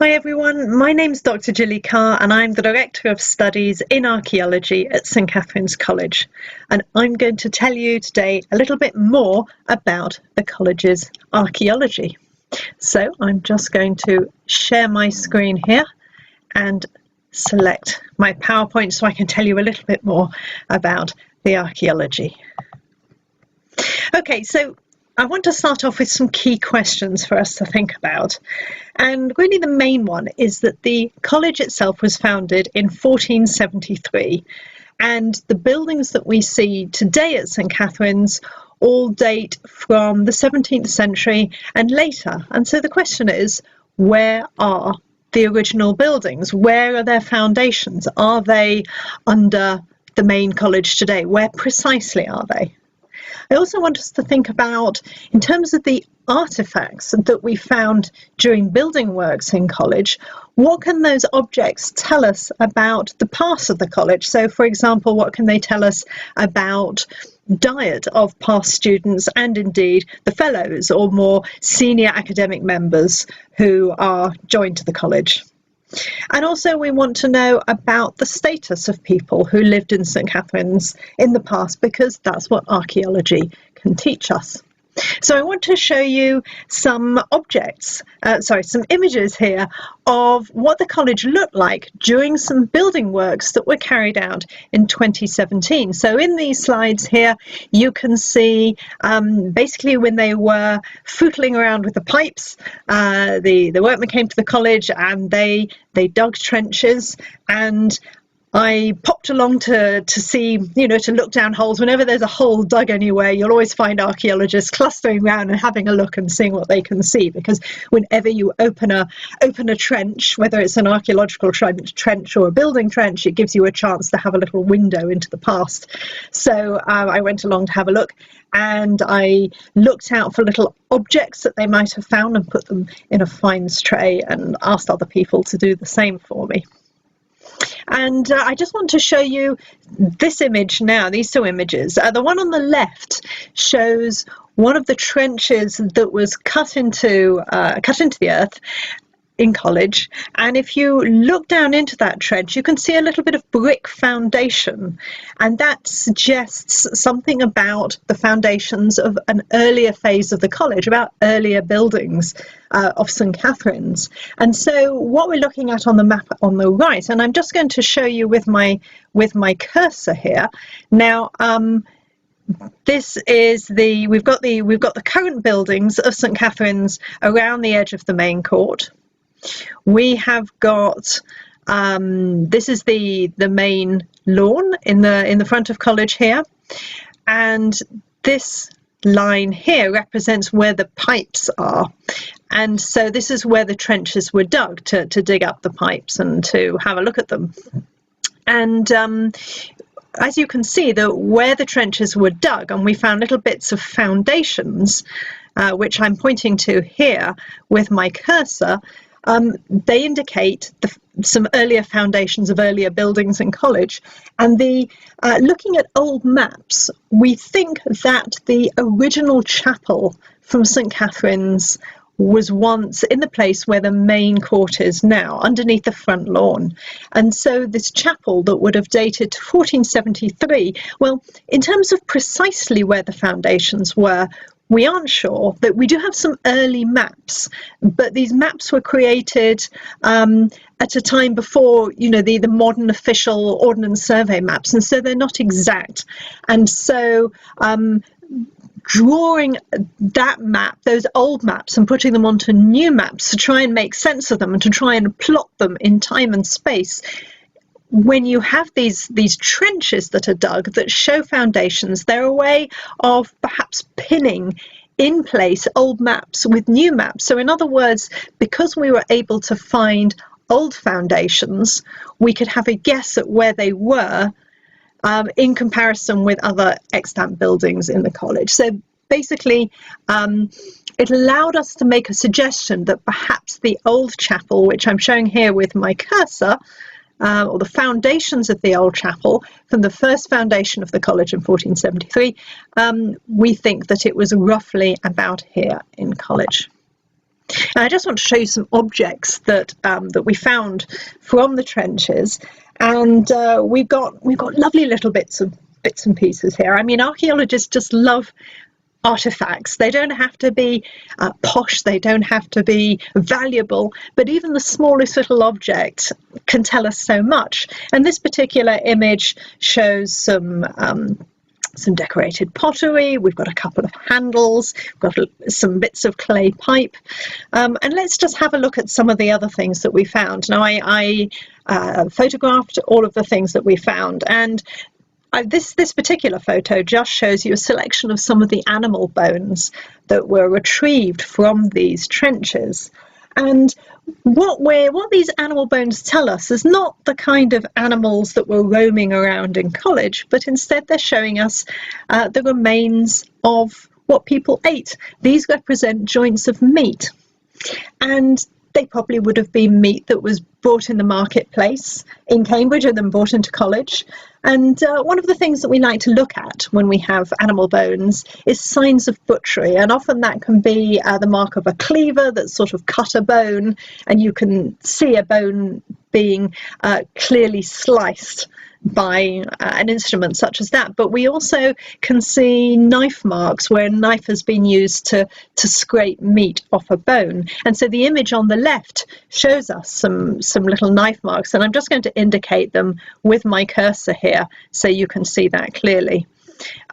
Hi everyone, my name's Dr. Gilly Carr and I'm the Director of Studies in Archaeology at St Catherine's College, and I'm going to tell you today a little bit more about the college's archaeology. So I'm just going to share my screen here and select my PowerPoint so I can tell you a little bit more about the archaeology. Okay, so I want to start off with some key questions for us to think about. And really the main one is that the college itself was founded in 1473, and the buildings that we see today at St Catherine's all date from the 17th century and later. And so the question is, where are the original buildings? Where are their foundations? Are they under the main college today? Where precisely are they? I also want us to think about, in terms of the artefacts that we found during building works in college, what can those objects tell us about the past of the college? So, for example, what can they tell us about diet of past students and indeed the fellows or more senior academic members who are joined to the college? And also we want to know about the status of people who lived in St Catherine's in the past, because that's what archaeology can teach us. So I want to show you some some images here of what the college looked like during some building works that were carried out in 2017. So in these slides here, you can see basically when they were footling around with the pipes, the workmen came to the college and they dug trenches, and I popped along to see, to look down holes. Whenever there's a hole dug anywhere, you'll always find archaeologists clustering around and having a look and seeing what they can see, because whenever you open a trench, whether it's an archaeological trench or a building trench, it gives you a chance to have a little window into the past. So I went along to have a look, and I looked out for little objects that they might have found and put them in a finds tray and asked other people to do the same for me. And I just want to show you this image now, these two images. The one on the left shows one of the trenches that was cut into the earth in college, and if you look down into that trench, you can see a little bit of brick foundation, and that suggests something about the foundations of an earlier phase of the college, about earlier buildings of St Catherine's. And so what we're looking at on the map on the right, and I'm just going to show you with my cursor here now. This is we've got the current buildings of St Catherine's around the edge of the main court. We have got this is the main lawn in the front of college here, and this line here represents where the pipes are, and so this is where the trenches were dug to dig up the pipes and to have a look at them. And as you can see, where the trenches were dug, and we found little bits of foundations, which I'm pointing to here with my cursor. They indicate some earlier foundations of earlier buildings in college, and looking at old maps, we think that the original chapel from St Catherine's was once in the place where the main court is now, underneath the front lawn. And so this chapel that would have dated to 1473, well, in terms of precisely where the foundations were, we aren't sure. But we do have some early maps, but these maps were created at a time before, the modern official Ordnance Survey maps, and so they're not exact. And so drawing that map, those old maps, and putting them onto new maps to try and make sense of them and to try and plot them in time and space, when you have these trenches that are dug that show foundations, they're a way of perhaps pinning in place old maps with new maps. So in other words, because we were able to find old foundations, we could have a guess at where they were in comparison with other extant buildings in the college. So basically, it allowed us to make a suggestion that perhaps the old chapel, which I'm showing here with my cursor, or the foundations of the old chapel from the first foundation of the college in 1473, we think that it was roughly about here in college. And I just want to show you some objects that that we found from the trenches, and we've got lovely little bits and pieces here. I mean, archaeologists just love artifacts. They don't have to be posh, they don't have to be valuable, but even the smallest little object can tell us so much. And this particular image shows some decorated pottery. We've got a couple of handles, we've got some bits of clay pipe, and let's just have a look at some of the other things that we found. Now, I photographed all of the things that we found, and this particular photo just shows you a selection of some of the animal bones that were retrieved from these trenches. And what these animal bones tell us is not the kind of animals that were roaming around in college, but instead they're showing us the remains of what people ate. These represent joints of meat, and they probably would have been meat that was bought in the marketplace in Cambridge and then brought into college. And one of the things that we like to look at when we have animal bones is signs of butchery, and often that can be the mark of a cleaver that's sort of cut a bone, and you can see a bone being clearly sliced by an instrument such as that. But we also can see knife marks where a knife has been used to scrape meat off a bone. And so the image on the left shows us some little knife marks, and I'm just going to indicate them with my cursor here so you can see that clearly.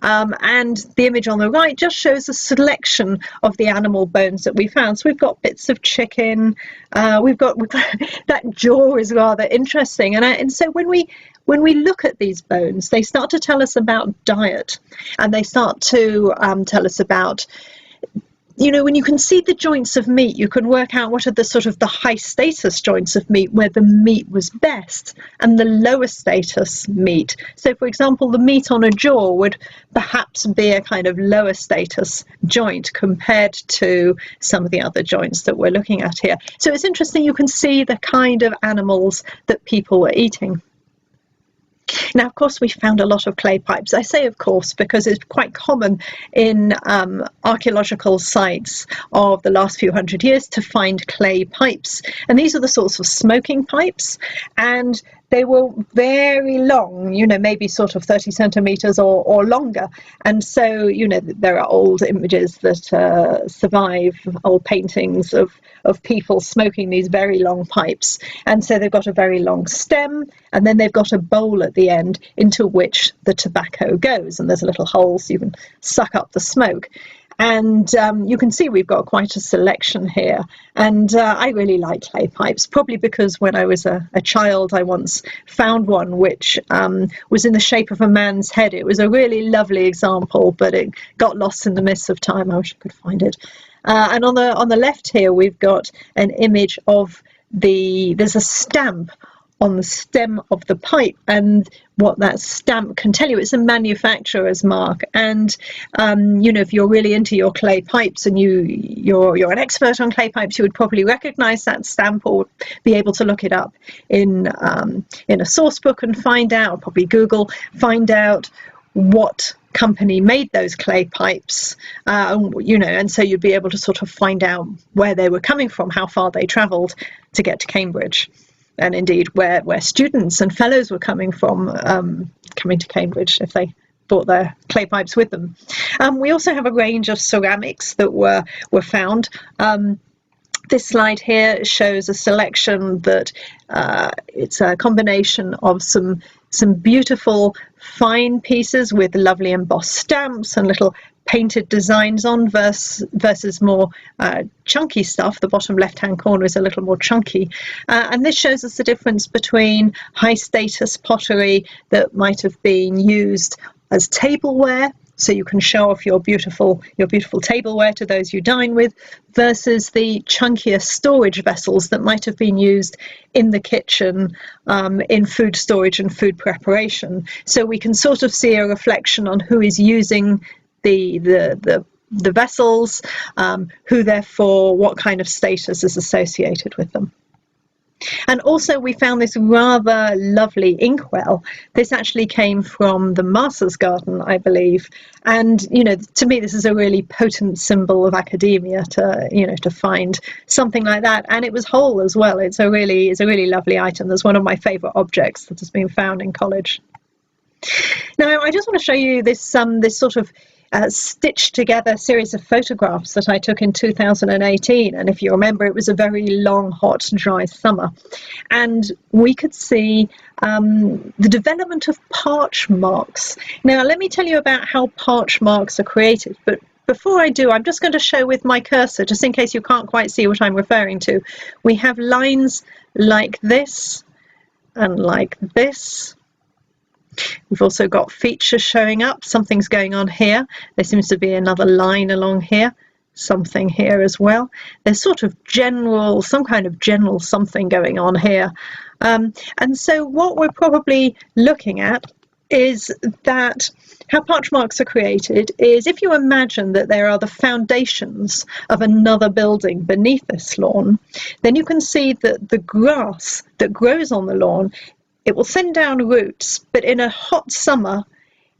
And the image on the right just shows a selection of the animal bones that we found. So we've got bits of chicken, we've got that jaw is rather interesting, and so when we look at these bones, they start to tell us about diet, and they start to tell us about, you know, when you can see the joints of meat, you can work out what are the sort of the high status joints of meat where the meat was best, and the lower status meat. So, for example, the meat on a jaw would perhaps be a kind of lower status joint compared to some of the other joints that we're looking at here. So it's interesting, you can see the kind of animals that people were eating. Now, of course, we found a lot of clay pipes. I say of course because it's quite common in archaeological sites of the last few hundred years to find clay pipes. And these are the sorts of smoking pipes, and they were very long, you know, maybe sort of 30 centimeters or longer. And so, you know, there are old images that survive, old paintings of people smoking these very long pipes. And so they've got a very long stem, and then they've got a bowl at the end into which the tobacco goes. And there's a little hole so you can suck up the smoke. And you can see we've got quite a selection here. And I really like clay pipes, probably because when I was a child, I once found one which was in the shape of a man's head. It was a really lovely example, but it got lost in the mists of time. I wish I could find it. And on the left here, we've got an image of there's a stamp on the stem of the pipe, and what that stamp can tell you, it's a manufacturer's mark. And you know, if you're really into your clay pipes and you're an expert on clay pipes, you would probably recognize that stamp or be able to look it up in a source book and find out, or probably Google, find out what company made those clay pipes, you know, and so you'd be able to sort of find out where they were coming from, how far they traveled to get to Cambridge. And indeed, where students and fellows were coming from, coming to Cambridge if they brought their clay pipes with them. We also have a range of ceramics that were found. This slide here shows a selection that it's a combination of some beautiful fine pieces with lovely embossed stamps and little painted designs on versus more chunky stuff. The bottom left-hand corner is a little more chunky. And this shows us the difference between high status pottery that might have been used as tableware, so you can show off your beautiful tableware to those you dine with, versus the chunkier storage vessels that might have been used in the kitchen in food storage and food preparation. So we can sort of see a reflection on who is using the vessels, who therefore, what kind of status is associated with them. And also we found this rather lovely inkwell. This actually came from the Master's Garden, I believe. And, you know, to me, this is a really potent symbol of academia to, you know, to find something like that. And it was whole as well. It's a really lovely item. It's one of my favourite objects that has been found in college. Now, I just want to show you this this sort of stitched together series of photographs that I took in 2018. And if you remember, it was a very long, hot, dry summer. And we could see the development of parch marks. Now, let me tell you about how parch marks are created. But before I do, I'm just going to show with my cursor, just in case you can't quite see what I'm referring to. We have lines like this and like this. We've also got features showing up. Something's going on here. There seems to be another line along here. Something here as well. There's sort of some kind of general something going on here. And so what we're probably looking at is that how parch marks are created is if you imagine that there are the foundations of another building beneath this lawn, then you can see that the grass that grows on the lawn, it will send down roots, but in a hot summer,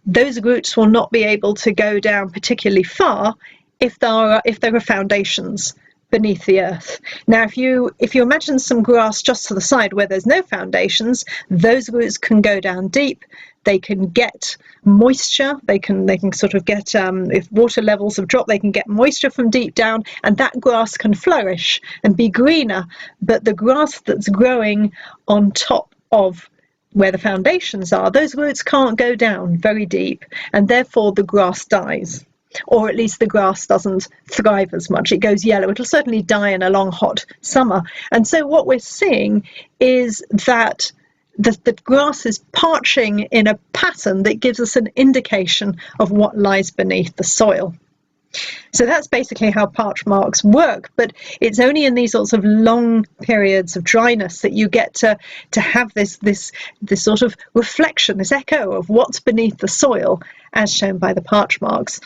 those roots will not be able to go down particularly far if there are foundations beneath the earth. Now, if you imagine some grass just to the side where there's no foundations, those roots can go down deep. They can get moisture. They can sort of get if water levels have dropped, they can get moisture from deep down, and that grass can flourish and be greener. But the grass that's growing on top of where the foundations are, those roots can't go down very deep, and therefore the grass dies, or at least the grass doesn't thrive as much. It goes yellow. It'll certainly die in a long hot summer. And so what we're seeing is that the grass is parching in a pattern that gives us an indication of what lies beneath the soil. So that's basically how parch marks work, but it's only in these sorts of long periods of dryness that you get to have this sort of reflection, this echo of what's beneath the soil, as shown by the parch marks.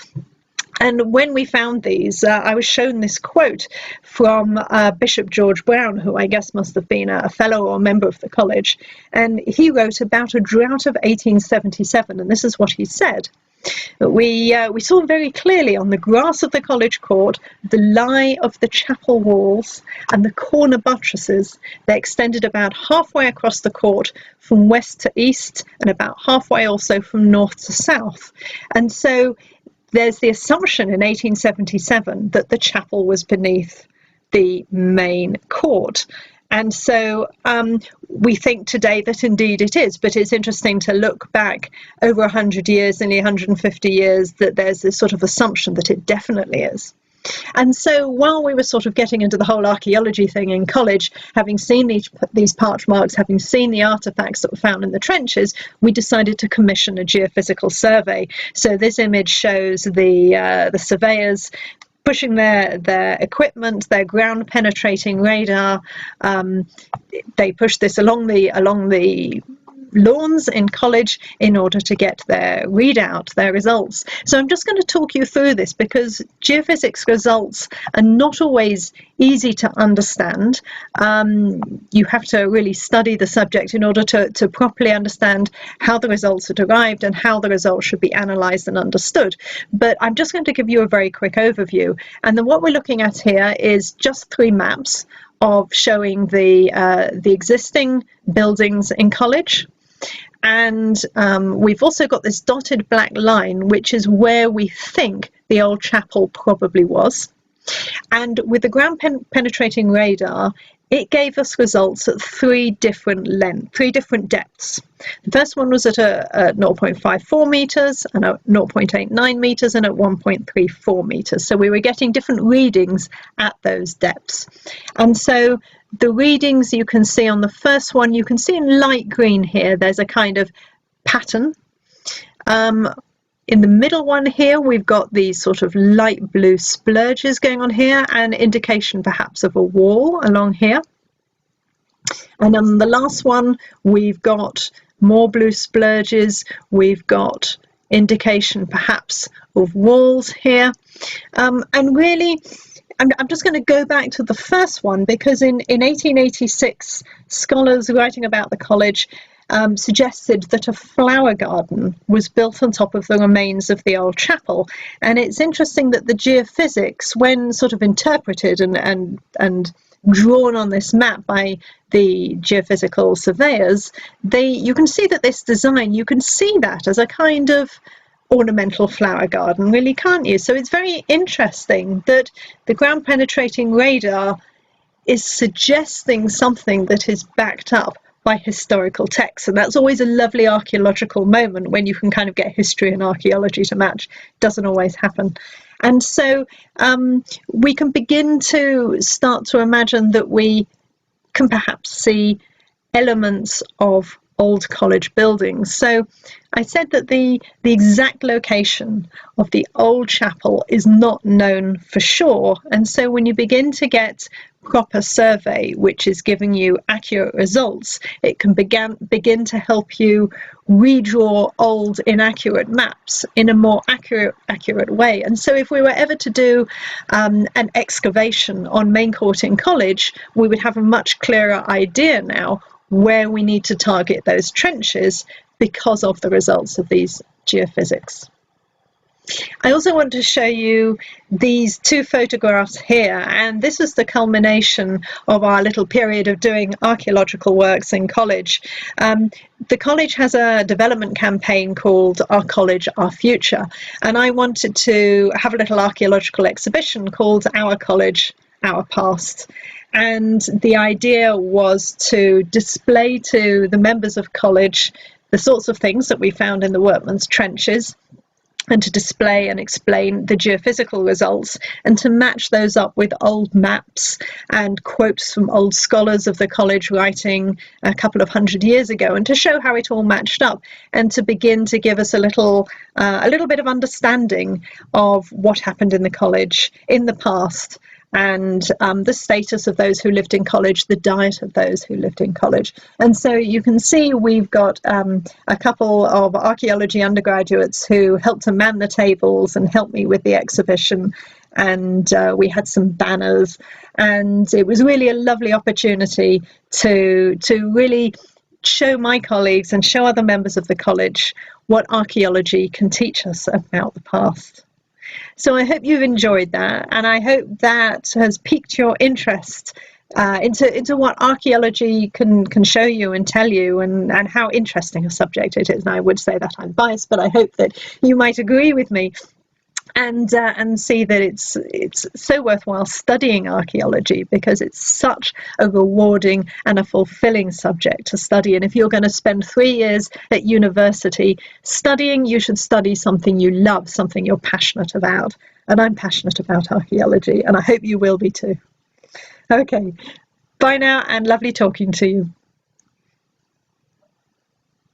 And when we found these, I was shown this quote from Bishop George Brown, who I guess must have been a fellow or a member of the college, and he wrote about a drought of 1877, and this is what he said. We saw very clearly on the grass of the college court the lie of the chapel walls and the corner buttresses. They extended about halfway across the court from west to east and about halfway also from north to south. And so there's the assumption in 1877 that the chapel was beneath the main court. And so we think today that indeed it is, but it's interesting to look back over 100 years, nearly 150 years, that there's this sort of assumption that it definitely is. And so while we were sort of getting into the whole archaeology thing in college, having seen these parch marks, having seen the artefacts that were found in the trenches, we decided to commission a geophysical survey. So this image shows the surveyors pushing their equipment, their ground penetrating radar. They pushed this along the lawns in college in order to get their readout, their results. So I'm just going to talk you through this because geophysics results are not always easy to understand. You have to really study the subject in order to properly understand how the results are derived and how the results should be analysed and understood. But I'm just going to give you a very quick overview. And then what we're looking at here is just 3 maps of showing the existing buildings in college. And we've also got this dotted black line, which is where we think the old chapel probably was. And with the ground penetrating radar, it gave us results at 3 different depths. The first one was at 0.54 meters, and at 0.89 meters, and at 1.34 meters. So we were getting different readings at those depths. And so the readings you can see on the first one, you can see in light green here, there's a kind of pattern. In the middle one here, we've got these sort of light blue splurges going on here, and indication perhaps of a wall along here. And on the last one, we've got more blue splurges. We've got indication perhaps of walls here. And really, I'm just going to go back to the first one, because in 1886, scholars writing about the college suggested that a flower garden was built on top of the remains of the old chapel. And it's interesting that the geophysics, when sort of interpreted and drawn on this map by the geophysical surveyors, you can see that this design, you can see that as a kind of ornamental flower garden, really, can't you? So it's very interesting that the ground penetrating radar is suggesting something that is backed up by historical texts, and that's always a lovely archaeological moment when you can kind of get history and archaeology to match. Doesn't always happen. And so we can begin to start to imagine that we can perhaps see elements of old college buildings. So I said that the exact location of the old chapel is not known for sure. And so when you begin to get proper survey, which is giving you accurate results, it can begin to help you redraw old inaccurate maps in a more accurate way. And so if we were ever to do an excavation on Main Court in College, we would have a much clearer idea now where we need to target those trenches because of the results of these geophysics. I also want to show you these two photographs here, and this is the culmination of our little period of doing archaeological works in college. The college has a development campaign called Our College, Our Future, and I wanted to have a little archaeological exhibition called Our College, Our Past. And the idea was to display to the members of college the sorts of things that we found in the workmen's trenches, and to display and explain the geophysical results, and to match those up with old maps and quotes from old scholars of the college writing a couple of 100 years ago, and to show how it all matched up, and to begin to give us a little bit of understanding of what happened in the college in the past, and the status of those who lived in college, the diet of those who lived in college. And so you can see we've got a couple of archaeology undergraduates who helped to man the tables and help me with the exhibition. And we had some banners, and it was really a lovely opportunity to really show my colleagues and show other members of the college what archaeology can teach us about the past. So I hope you've enjoyed that, and I hope that has piqued your interest into what archaeology can show you and tell you, and how interesting a subject it is. And I would say that I'm biased, but I hope that you might agree with me and see that it's so worthwhile studying archaeology, because it's such a rewarding and a fulfilling subject to study. And if you're going to spend 3 years at university studying, you should study something you love, something you're passionate about. And I'm passionate about archaeology, and I hope you will be too. Okay, bye now, and lovely talking to you.